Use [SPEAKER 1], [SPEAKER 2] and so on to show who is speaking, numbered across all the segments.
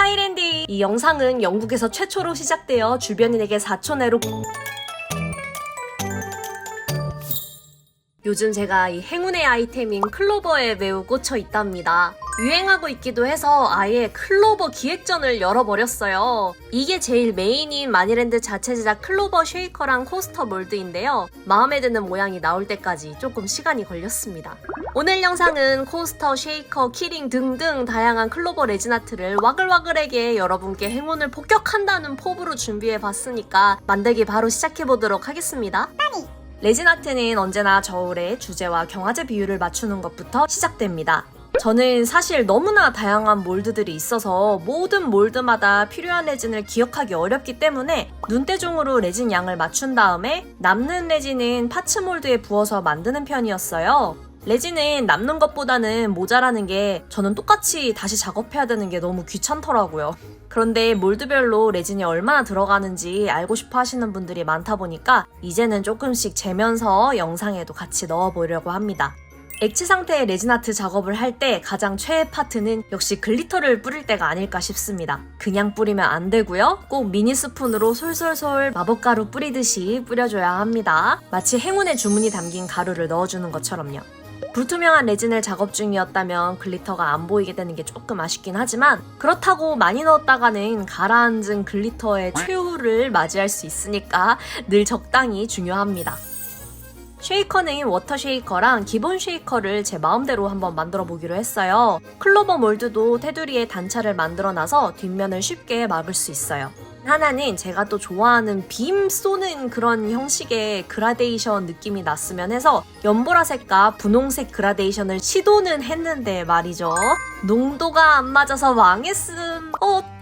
[SPEAKER 1] 하이랜드! 이 영상은 영국에서 최초로 시작되어 주변인에게 4초 내로 요즘 제가 이 행운의 아이템인 클로버에 매우 꽂혀 있답니다. 유행하고 있기도 해서 아예 클로버 기획전을 열어버렸어요. 이게 제일 메인인 마니랜드 자체 제작 클로버 쉐이커랑 코스터 몰드인데요. 마음에 드는 모양이 나올 때까지 조금 시간이 걸렸습니다. 오늘 영상은 코스터, 쉐이커, 키링 등등 다양한 클로버 레진 아트를 와글와글하게 여러분께 행운을 폭격한다는 포부로 준비해봤으니까 만들기 바로 시작해보도록 하겠습니다. 레진 아트는 언제나 저울에 주제와 경화제 비율을 맞추는 것부터 시작됩니다. 저는 사실 너무나 다양한 몰드들이 있어서 모든 몰드마다 필요한 레진을 기억하기 어렵기 때문에 눈대중으로 레진 양을 맞춘 다음에 남는 레진은 파츠 몰드에 부어서 만드는 편이었어요. 레진은 남는 것보다는 모자라는 게 저는 똑같이 다시 작업해야 되는 게 너무 귀찮더라고요. 그런데 몰드별로 레진이 얼마나 들어가는지 알고 싶어 하시는 분들이 많다 보니까 이제는 조금씩 재면서 영상에도 같이 넣어보려고 합니다. 액체 상태의 레진 아트 작업을 할 때 가장 최애 파트는 역시 글리터를 뿌릴 때가 아닐까 싶습니다. 그냥 뿌리면 안 되고요. 꼭 미니 스푼으로 솔솔솔 마법가루 뿌리듯이 뿌려줘야 합니다. 마치 행운의 주문이 담긴 가루를 넣어주는 것처럼요. 불투명한 레진을 작업 중이었다면 글리터가 안 보이게 되는 게 조금 아쉽긴 하지만 그렇다고 많이 넣었다가는 가라앉은 글리터의 최후를 맞이할 수 있으니까 늘 적당히 중요합니다. 쉐이커는 워터 쉐이커랑 기본 쉐이커를 제 마음대로 한번 만들어 보기로 했어요. 클로버 몰드도 테두리에 단차를 만들어놔서 뒷면을 쉽게 막을 수 있어요. 하나는 제가 또 좋아하는 빔 쏘는 그런 형식의 그라데이션 느낌이 났으면 해서 연보라색과 분홍색 그라데이션을 시도는 했는데 말이죠. 농도가 안 맞아서 망했음.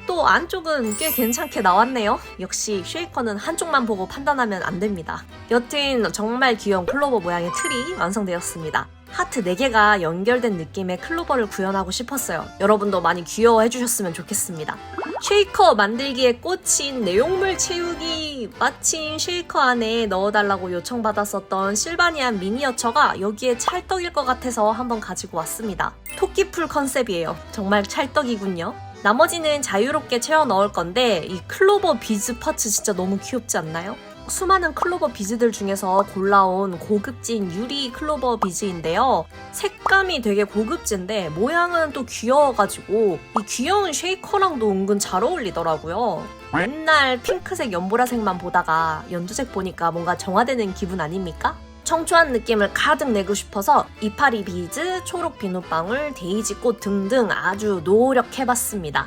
[SPEAKER 1] 또 안쪽은 꽤 괜찮게 나왔네요. 역시 쉐이커는 한쪽만 보고 판단하면 안 됩니다. 여튼 정말 귀여운 클로버 모양의 틀이 완성되었습니다. 하트 4개가 연결된 느낌의 클로버를 구현하고 싶었어요. 여러분도 많이 귀여워해 주셨으면 좋겠습니다. 쉐이커 만들기에 꽂힌 내용물 채우기! 마침 쉐이커 안에 넣어달라고 요청받았었던 실바니안 미니어처가 여기에 찰떡일 것 같아서 한번 가지고 왔습니다. 토끼풀 컨셉이에요. 정말 찰떡이군요. 나머지는 자유롭게 채워 넣을 건데 이 클로버 비즈 파츠 진짜 너무 귀엽지 않나요? 수많은 클로버 비즈들 중에서 골라온 고급진 유리 클로버 비즈인데요. 색감이 되게 고급진데 모양은 또 귀여워가지고 이 귀여운 쉐이커랑도 은근 잘 어울리더라고요. 맨날 핑크색 연보라색만 보다가 연두색 보니까 뭔가 정화되는 기분 아닙니까? 청초한 느낌을 가득 내고 싶어서 이파리 비즈, 초록 비눗방울, 데이지꽃 등등 아주 노력해봤습니다.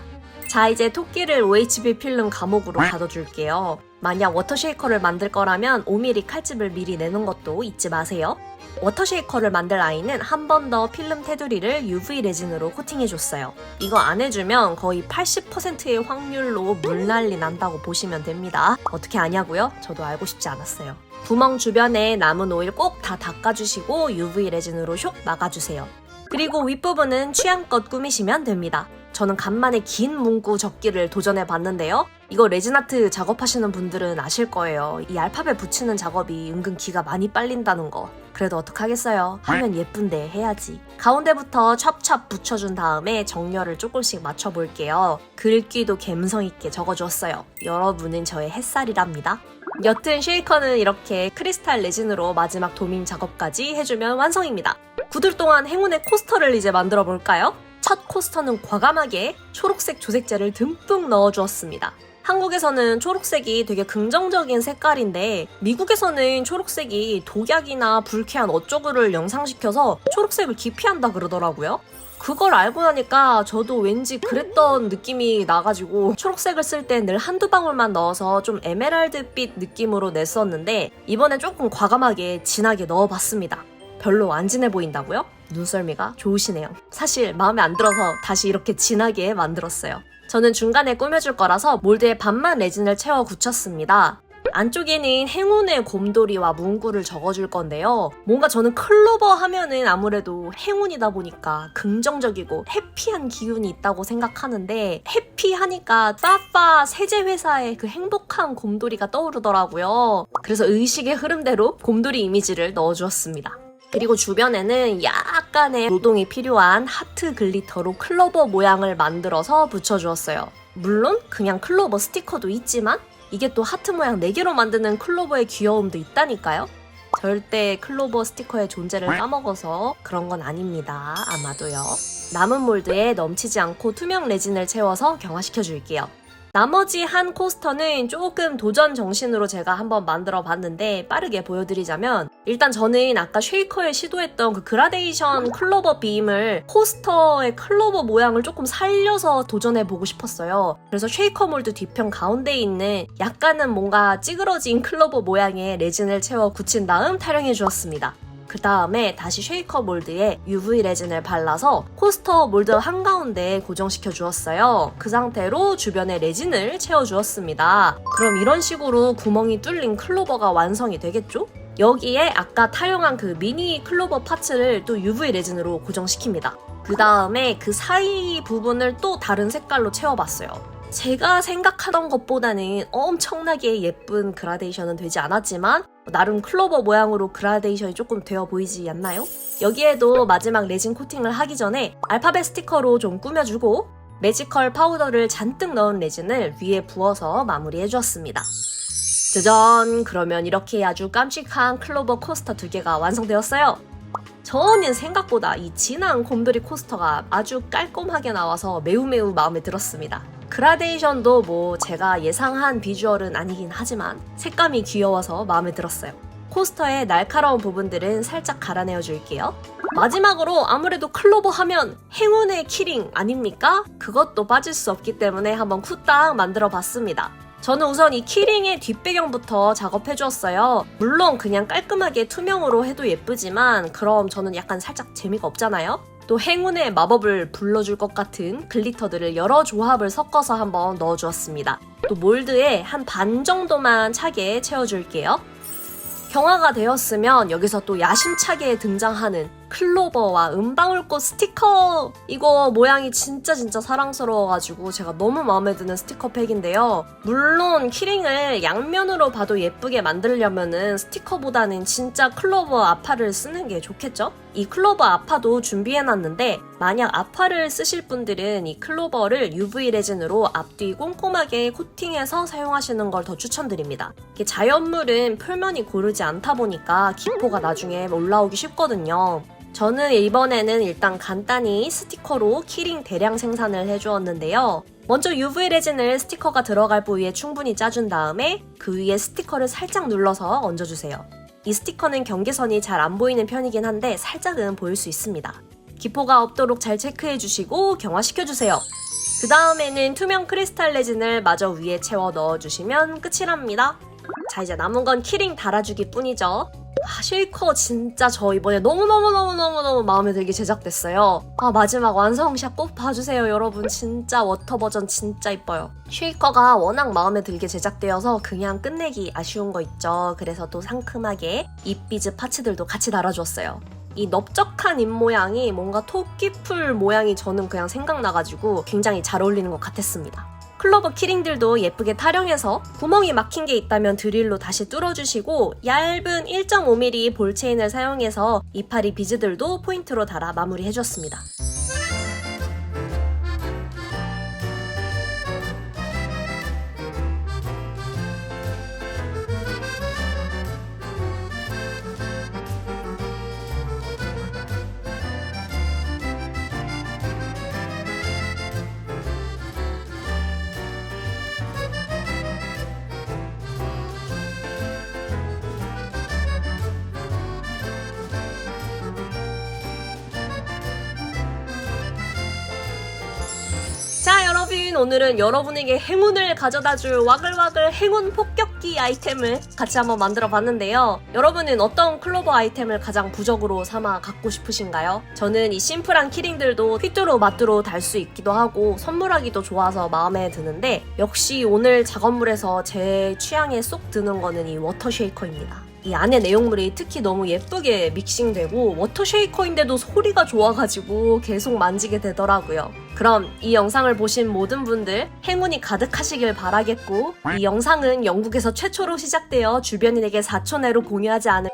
[SPEAKER 1] 자, 이제 토끼를 OHB 필름 감옥으로 가둬줄게요. 만약 워터 쉐이커를 만들 거라면 5mm 칼집을 미리 내는 것도 잊지 마세요. 워터 쉐이커를 만들 아이는 한 번 더 필름 테두리를 UV 레진으로 코팅해줬어요. 이거 안 해주면 거의 80%의 확률로 물난리 난다고 보시면 됩니다. 어떻게 아냐고요? 저도 알고 싶지 않았어요. 구멍 주변에 남은 오일 꼭 다 닦아주시고 UV 레진으로 쇽 막아주세요. 그리고 윗부분은 취향껏 꾸미시면 됩니다. 저는 간만에 긴 문구 접기를 도전해봤는데요. 이거 레진아트 작업하시는 분들은 아실 거예요. 이 알파벳 붙이는 작업이 은근 기가 많이 빨린다는 거. 그래도 어떡하겠어요. 하면 예쁜데 해야지. 가운데부터 찹찹 붙여준 다음에 정렬을 조금씩 맞춰볼게요. 글귀도 감성있게 적어줬어요. 여러분은 저의 햇살이랍니다. 여튼 쉐이커는 이렇게 크리스탈 레진으로 마지막 도밍 작업까지 해주면 완성입니다. 굳을 동안 행운의 코스터를 이제 만들어 볼까요? 첫 코스터는 과감하게 초록색 조색제를 듬뿍 넣어주었습니다. 한국에서는 초록색이 되게 긍정적인 색깔인데 미국에서는 초록색이 독약이나 불쾌한 어쩌구를 연상시켜서 초록색을 기피한다 그러더라고요. 그걸 알고 나니까 저도 왠지 그랬던 느낌이 나가지고 초록색을 쓸 때 늘 한두 방울만 넣어서 좀 에메랄드빛 느낌으로 냈었는데 이번에 조금 과감하게 진하게 넣어봤습니다. 별로 안 진해 보인다고요? 눈썰미가 좋으시네요. 사실 마음에 안 들어서 다시 이렇게 진하게 만들었어요. 저는 중간에 꾸며줄 거라서 몰드에 반만 레진을 채워 굳혔습니다. 안쪽에는 행운의 곰돌이와 문구를 적어줄 건데요. 뭔가 저는 클로버 하면은 아무래도 행운이다 보니까 긍정적이고 해피한 기운이 있다고 생각하는데 해피하니까 빠빠 세제회사의 그 행복한 곰돌이가 떠오르더라고요. 그래서 의식의 흐름대로 곰돌이 이미지를 넣어주었습니다. 그리고 주변에는 약간의 노동이 필요한 하트 글리터로 클로버 모양을 만들어서 붙여주었어요. 물론 그냥 클로버 스티커도 있지만 이게 또 하트 모양 4개로 만드는 클로버의 귀여움도 있다니까요. 절대 클로버 스티커의 존재를 까먹어서 그런 건 아닙니다. 아마도요. 남은 몰드에 넘치지 않고 투명 레진을 채워서 경화시켜 줄게요. 나머지 한 코스터는 조금 도전 정신으로 제가 한번 만들어 봤는데 빠르게 보여드리자면, 일단 저는 아까 쉐이커에 시도했던 그 그라데이션 클로버 빔을 코스터의 클로버 모양을 조금 살려서 도전해보고 싶었어요. 그래서 쉐이커 몰드 뒤편 가운데에 있는 약간은 뭔가 찌그러진 클로버 모양의 레진을 채워 굳힌 다음 타령해 주었습니다. 그 다음에 다시 쉐이커 몰드에 UV 레진을 발라서 코스터 몰드 한가운데에 고정시켜 주었어요. 그 상태로 주변에 레진을 채워 주었습니다. 그럼 이런 식으로 구멍이 뚫린 클로버가 완성이 되겠죠? 여기에 아까 타용한 그 미니 클로버 파츠를 또 UV 레진으로 고정시킵니다. 그 다음에 그 사이 부분을 또 다른 색깔로 채워봤어요. 제가 생각하던 것보다는 엄청나게 예쁜 그라데이션은 되지 않았지만 나름 클로버 모양으로 그라데이션이 조금 되어 보이지 않나요? 여기에도 마지막 레진 코팅을 하기 전에 알파벳 스티커로 좀 꾸며주고 매지컬 파우더를 잔뜩 넣은 레진을 위에 부어서 마무리해주었습니다. 짜잔! 그러면 이렇게 아주 깜찍한 클로버 코스터 2개가 완성되었어요. 저는 생각보다 이 진한 곰돌이 코스터가 아주 깔끔하게 나와서 매우 마음에 들었습니다. 그라데이션도 뭐 제가 예상한 비주얼은 아니긴 하지만 색감이 귀여워서 마음에 들었어요. 코스터의 날카로운 부분들은 살짝 갈아내어 줄게요. 마지막으로 아무래도 클로버 하면 행운의 키링 아닙니까? 그것도 빠질 수 없기 때문에 한번 후딱 만들어 봤습니다. 저는 우선 이 키링의 뒷배경부터 작업해 주었어요. 물론 그냥 깔끔하게 투명으로 해도 예쁘지만 그럼 저는 약간 살짝 재미가 없잖아요? 또 행운의 마법을 불러줄 것 같은 글리터들을 여러 조합을 섞어서 한번 넣어주었습니다. 또 몰드에 한 반 정도만 차게 채워줄게요. 경화가 되었으면 여기서 또 야심차게 등장하는 클로버와 은방울꽃 스티커! 이거 모양이 진짜 사랑스러워가지고 제가 너무 마음에 드는 스티커 팩인데요. 물론 키링을 양면으로 봐도 예쁘게 만들려면은 스티커보다는 진짜 클로버 아파를 쓰는 게 좋겠죠? 이 클로버 아파도 준비해놨는데 만약 아파를 쓰실 분들은 이 클로버를 UV 레진으로 앞뒤 꼼꼼하게 코팅해서 사용하시는 걸 더 추천드립니다. 이게 자연물은 표면이 고르지 않다 보니까 기포가 나중에 올라오기 쉽거든요. 저는 이번에는 일단 간단히 스티커로 키링 대량 생산을 해주었는데요. 먼저 UV 레진을 스티커가 들어갈 부위에 충분히 짜준 다음에 그 위에 스티커를 살짝 눌러서 얹어주세요. 이 스티커는 경계선이 잘 안 보이는 편이긴 한데 살짝은 보일 수 있습니다. 기포가 없도록 잘 체크해주시고 경화시켜주세요. 그 다음에는 투명 크리스탈 레진을 마저 위에 채워 넣어주시면 끝이랍니다. 자, 이제 남은 건 키링 달아주기 뿐이죠. 쉐이커 진짜 저 이번에 너무 마음에 들게 제작됐어요. 마지막 완성샷 꼭 봐주세요 여러분. 진짜 워터 버전 진짜 이뻐요. 쉐이커가 워낙 마음에 들게 제작되어서 그냥 끝내기 아쉬운 거 있죠. 그래서 또 상큼하게 잎비즈 파츠들도 같이 달아줬어요. 이 넓적한 잎 모양이 뭔가 토끼풀 모양이 저는 그냥 생각나가지고 굉장히 잘 어울리는 것 같았습니다. 클로버 키링들도 예쁘게 타령해서 구멍이 막힌 게 있다면 드릴로 다시 뚫어주시고 얇은 1.5mm 볼체인을 사용해서 이파리 비즈들도 포인트로 달아 마무리해줬습니다. 자, 여러분, 오늘은 여러분에게 행운을 가져다줄 와글와글 행운 폭격기 아이템을 같이 한번 만들어 봤는데요. 여러분은 어떤 클로버 아이템을 가장 부적으로 삼아 갖고 싶으신가요? 저는 이 심플한 키링들도 휘뚜루마뚜루 달 수 있기도 하고 선물하기도 좋아서 마음에 드는데 역시 오늘 작업물에서 제 취향에 쏙 드는 거는 이 워터 쉐이커입니다. 이 안에 내용물이 특히 너무 예쁘게 믹싱되고 워터 쉐이커인데도 소리가 좋아가지고 계속 만지게 되더라고요. 그럼 이 영상을 보신 모든 분들 행운이 가득하시길 바라겠고 이 영상은 영국에서 최초로 시작되어 주변인에게 4초 내로 공유하지 않은